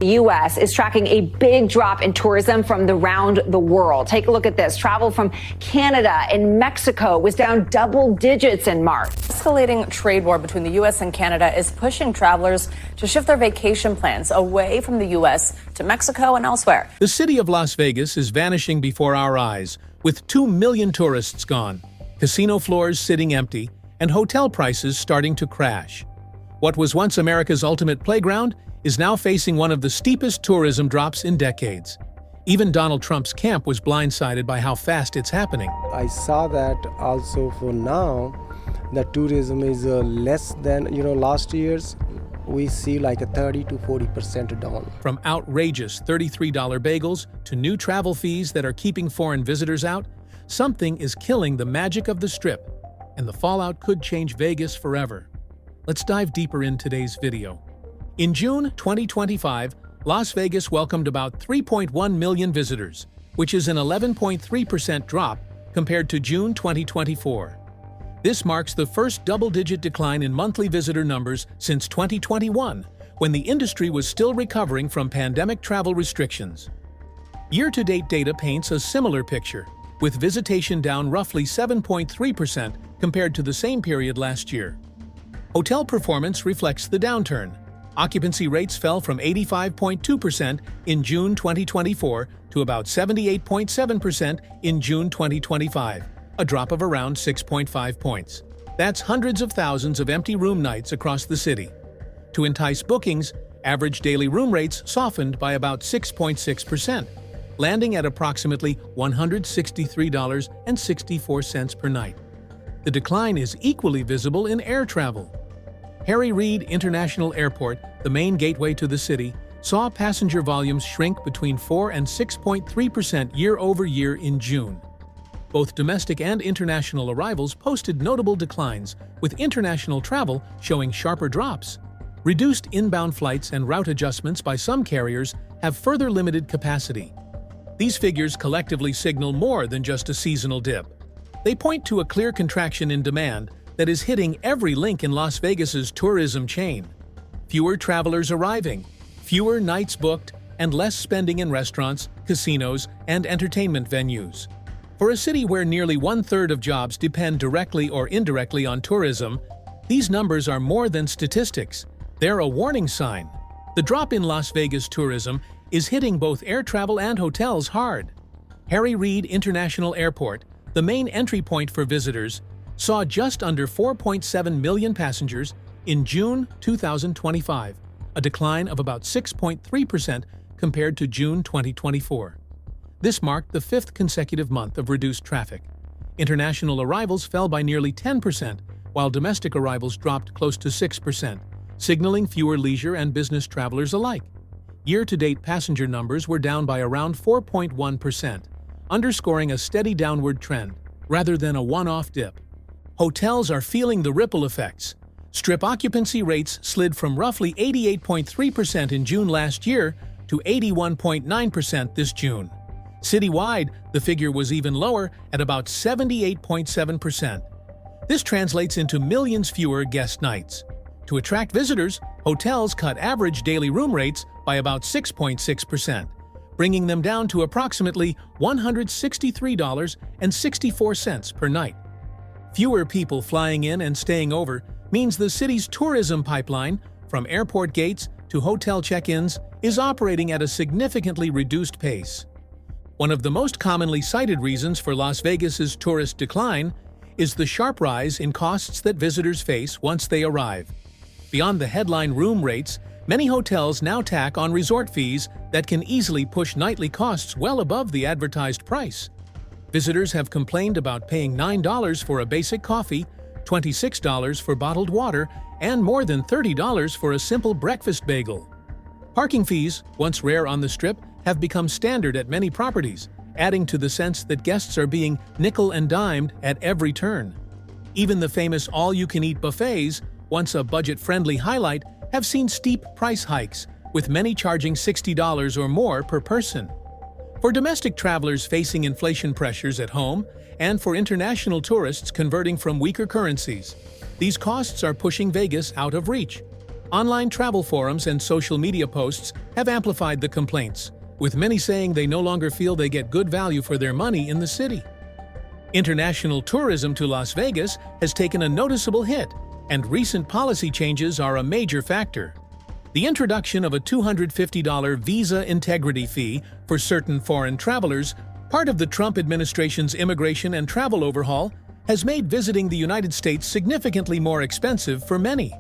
The U.S. is tracking a big drop in tourism from around the world. Take a look at this. Travel from Canada and Mexico was down double digits in March. Escalating trade war between the U.S. and Canada is pushing travelers to shift their vacation plans away from the U.S. to Mexico and elsewhere. The city of Las Vegas is vanishing before our eyes, with 2 million tourists gone, casino floors sitting empty, and hotel prices starting to crash. What was once America's ultimate playground is now facing one of the steepest tourism drops in decades. Even Donald Trump's camp was blindsided by how fast it's happening. I saw that also for now, that tourism is less than, last year's. We see like a 30 to 40% down. From outrageous $33 bagels to new travel fees that are keeping foreign visitors out, something is killing the magic of the Strip, and the fallout could change Vegas forever. Let's dive deeper in today's video. In June 2025, Las Vegas welcomed about 3.1 million visitors, which is an 11.3% drop compared to June 2024. This marks the first double-digit decline in monthly visitor numbers since 2021, when the industry was still recovering from pandemic travel restrictions. Year-to-date data paints a similar picture, with visitation down roughly 7.3% compared to the same period last year. Hotel performance reflects the downturn. Occupancy rates fell from 85.2% in June 2024 to about 78.7% in June 2025, a drop of around 6.5 points. That's hundreds of thousands of empty room nights across the city. To entice bookings, average daily room rates softened by about 6.6%, landing at approximately $163.64 per night. The decline is equally visible in air travel. Harry Reid International Airport, the main gateway to the city, saw passenger volumes shrink between 4 and 6.3% year-over-year in June. Both domestic and international arrivals posted notable declines, with international travel showing sharper drops. Reduced inbound flights and route adjustments by some carriers have further limited capacity. These figures collectively signal more than just a seasonal dip. They point to a clear contraction in demand that is hitting every link in Las Vegas's tourism chain. Fewer travelers arriving, fewer nights booked, and less spending in restaurants, casinos, and entertainment venues. For a city where nearly one-third of jobs depend directly or indirectly on tourism, these numbers are more than statistics. They're a warning sign. The drop in Las Vegas tourism is hitting both air travel and hotels hard. Harry Reid International Airport, the main entry point for visitors, saw just under 4.7 million passengers in June 2025, a decline of about 6.3% compared to June 2024. This marked the fifth consecutive month of reduced traffic. International arrivals fell by nearly 10%, while domestic arrivals dropped close to 6%, signaling fewer leisure and business travelers alike. Year-to-date passenger numbers were down by around 4.1%, underscoring a steady downward trend, rather than a one-off dip. Hotels are feeling the ripple effects. Strip occupancy rates slid from roughly 88.3% in June last year to 81.9% this June. Citywide, the figure was even lower at about 78.7%. This translates into millions fewer guest nights. To attract visitors, hotels cut average daily room rates by about 6.6%, bringing them down to approximately $163.64 per night. Fewer people flying in and staying over means the city's tourism pipeline, from airport gates to hotel check-ins, is operating at a significantly reduced pace. One of the most commonly cited reasons for Las Vegas's tourist decline is the sharp rise in costs that visitors face once they arrive. Beyond the headline room rates, many hotels now tack on resort fees that can easily push nightly costs well above the advertised price. Visitors have complained about paying $9 for a basic coffee, $26 for bottled water, and more than $30 for a simple breakfast bagel. Parking fees, once rare on the Strip, have become standard at many properties, adding to the sense that guests are being nickel and dimed at every turn. Even the famous all-you-can-eat buffets, once a budget-friendly highlight, have seen steep price hikes, with many charging $60 or more per person. For domestic travelers facing inflation pressures at home, and for international tourists converting from weaker currencies, these costs are pushing Vegas out of reach. Online travel forums and social media posts have amplified the complaints, with many saying they no longer feel they get good value for their money in the city. International tourism to Las Vegas has taken a noticeable hit, and recent policy changes are a major factor. The introduction of a $250 visa integrity fee for certain foreign travelers, part of the Trump administration's immigration and travel overhaul, has made visiting the United States significantly more expensive for many.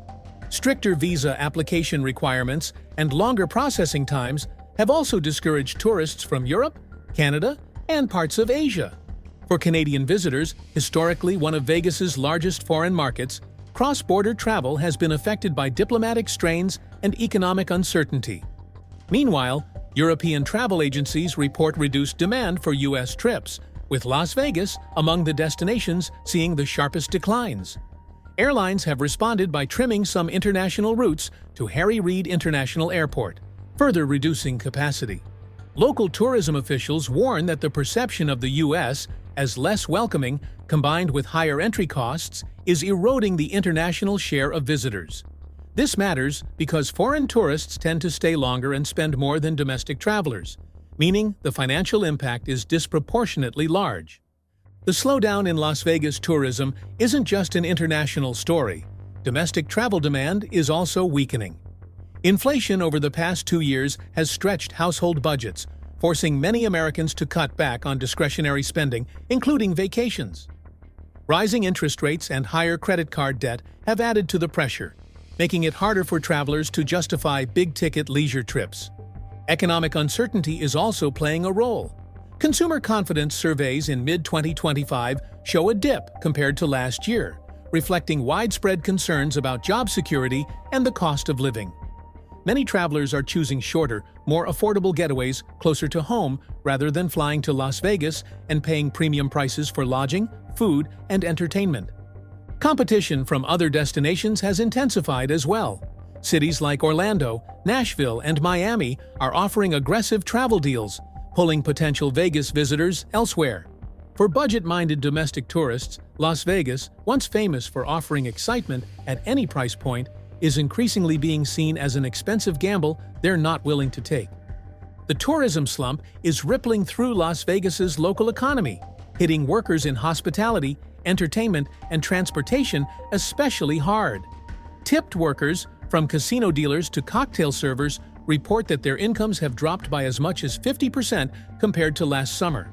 Stricter visa application requirements and longer processing times have also discouraged tourists from Europe, Canada, and parts of Asia. For Canadian visitors, historically one of Vegas's largest foreign markets, cross-border travel has been affected by diplomatic strains and economic uncertainty. Meanwhile, European travel agencies report reduced demand for U.S. trips, with Las Vegas among the destinations seeing the sharpest declines. Airlines have responded by trimming some international routes to Harry Reid International Airport, further reducing capacity. Local tourism officials warn that the perception of the U.S. as less welcoming, combined with higher entry costs, is eroding the international share of visitors. This matters because foreign tourists tend to stay longer and spend more than domestic travelers, meaning the financial impact is disproportionately large. The slowdown in Las Vegas tourism isn't just an international story. Domestic travel demand is also weakening. Inflation over the past 2 years has stretched household budgets, forcing many Americans to cut back on discretionary spending, including vacations. Rising interest rates and higher credit card debt have added to the pressure, making it harder for travelers to justify big-ticket leisure trips. Economic uncertainty is also playing a role. Consumer confidence surveys in mid-2025 show a dip compared to last year, reflecting widespread concerns about job security and the cost of living. Many travelers are choosing shorter, more affordable getaways closer to home rather than flying to Las Vegas and paying premium prices for lodging, food, and entertainment. Competition from other destinations has intensified as well. Cities like Orlando, Nashville, and Miami are offering aggressive travel deals, pulling potential Vegas visitors elsewhere. For budget-minded domestic tourists, Las Vegas, once famous for offering excitement at any price point, is increasingly being seen as an expensive gamble they're not willing to take. The tourism slump is rippling through Las Vegas's local economy, hitting workers in hospitality, entertainment, and transportation especially hard. Tipped workers, from casino dealers to cocktail servers, report that their incomes have dropped by as much as 50% compared to last summer.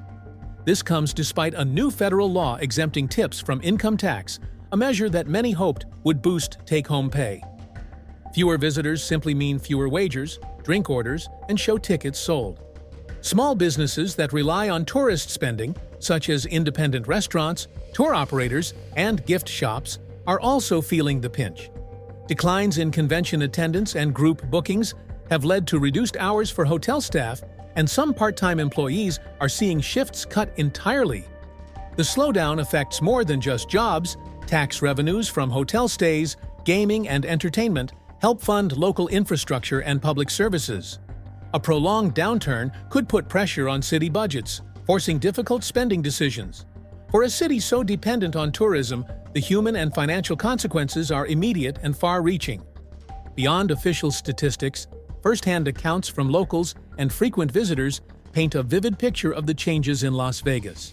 This comes despite a new federal law exempting tips from income tax, a measure that many hoped would boost take-home pay. Fewer visitors simply mean fewer wagers, drink orders, and show tickets sold. Small businesses that rely on tourist spending, such as independent restaurants, tour operators, and gift shops, are also feeling the pinch. Declines in convention attendance and group bookings have led to reduced hours for hotel staff, and some part-time employees are seeing shifts cut entirely. The slowdown affects more than just jobs. Tax revenues from hotel stays, gaming, and entertainment help fund local infrastructure and public services. A prolonged downturn could put pressure on city budgets, forcing difficult spending decisions. For a city so dependent on tourism, the human and financial consequences are immediate and far-reaching. Beyond official statistics, first-hand accounts from locals and frequent visitors paint a vivid picture of the changes in Las Vegas.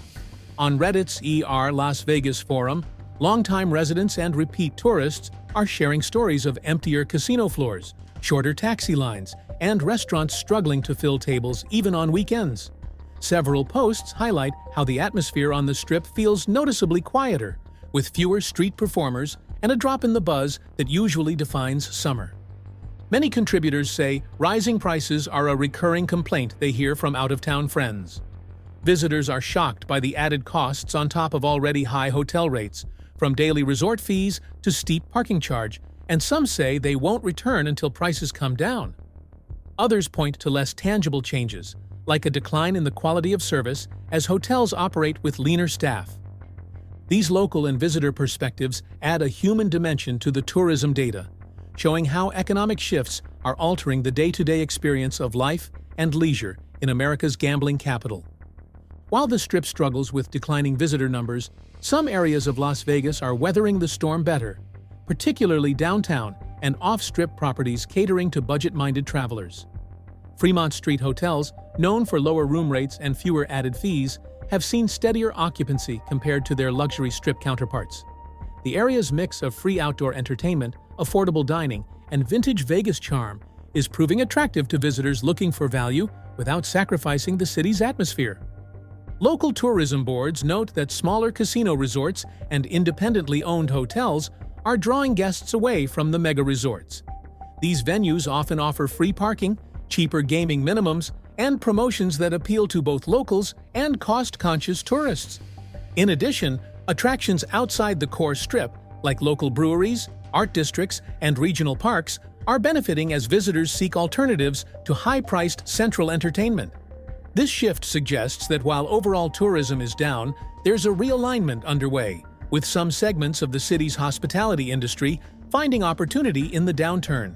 On Reddit's Las Vegas forum, longtime residents and repeat tourists are sharing stories of emptier casino floors, shorter taxi lines, and restaurants struggling to fill tables even on weekends. Several posts highlight how the atmosphere on the Strip feels noticeably quieter, with fewer street performers and a drop in the buzz that usually defines summer. Many contributors say rising prices are a recurring complaint they hear from out-of-town friends. Visitors are shocked by the added costs on top of already high hotel rates, from daily resort fees to steep parking charge, and some say they won't return until prices come down. Others point to less tangible changes, like a decline in the quality of service as hotels operate with leaner staff. These local and visitor perspectives add a human dimension to the tourism data, showing how economic shifts are altering the day-to-day experience of life and leisure in America's gambling capital. While the Strip struggles with declining visitor numbers, some areas of Las Vegas are weathering the storm better, particularly downtown and off-strip properties catering to budget-minded travelers. Fremont Street hotels, known for lower room rates and fewer added fees, have seen steadier occupancy compared to their luxury strip counterparts. The area's mix of free outdoor entertainment, affordable dining, and vintage Vegas charm is proving attractive to visitors looking for value without sacrificing the city's atmosphere. Local tourism boards note that smaller casino resorts and independently owned hotels are drawing guests away from the mega resorts. These venues often offer free parking, cheaper gaming minimums, and promotions that appeal to both locals and cost-conscious tourists. In addition, attractions outside the core strip, like local breweries, art districts, and regional parks, are benefiting as visitors seek alternatives to high-priced central entertainment. This shift suggests that while overall tourism is down, there's a realignment underway, with some segments of the city's hospitality industry finding opportunity in the downturn.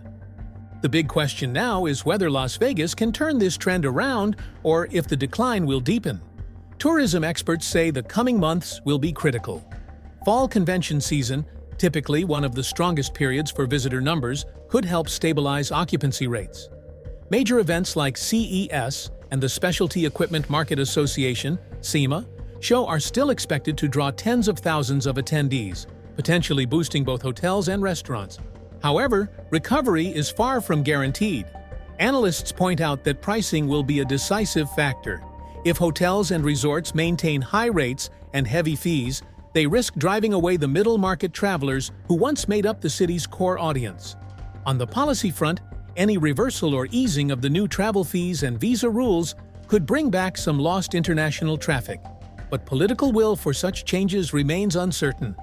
The big question now is whether Las Vegas can turn this trend around or if the decline will deepen. Tourism experts say the coming months will be critical. Fall convention season, typically one of the strongest periods for visitor numbers, could help stabilize occupancy rates. Major events like CES and the Specialty Equipment Market Association, SEMA, show are still expected to draw tens of thousands of attendees, potentially boosting both hotels and restaurants. However, recovery is far from guaranteed. Analysts point out that pricing will be a decisive factor. If hotels and resorts maintain high rates and heavy fees, they risk driving away the middle-market travelers who once made up the city's core audience. On the policy front, any reversal or easing of the new travel fees and visa rules could bring back some lost international traffic. But political will for such changes remains uncertain.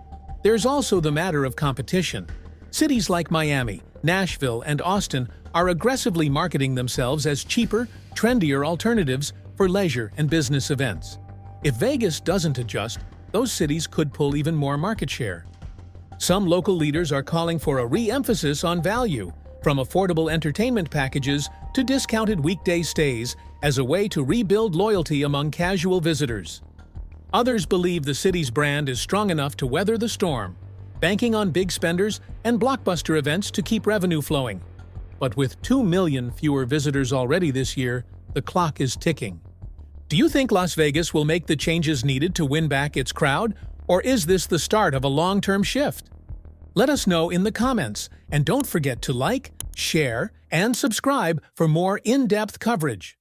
There's also the matter of competition. Cities like Miami, Nashville, and Austin are aggressively marketing themselves as cheaper, trendier alternatives for leisure and business events. If Vegas doesn't adjust, those cities could pull even more market share. Some local leaders are calling for a re-emphasis on value, from affordable entertainment packages to discounted weekday stays, as a way to rebuild loyalty among casual visitors. Others believe the city's brand is strong enough to weather the storm, banking on big spenders and blockbuster events to keep revenue flowing. But with 2 million fewer visitors already this year, the clock is ticking. Do you think Las Vegas will make the changes needed to win back its crowd, or is this the start of a long-term shift? Let us know in the comments, and don't forget to like, share, and subscribe for more in-depth coverage.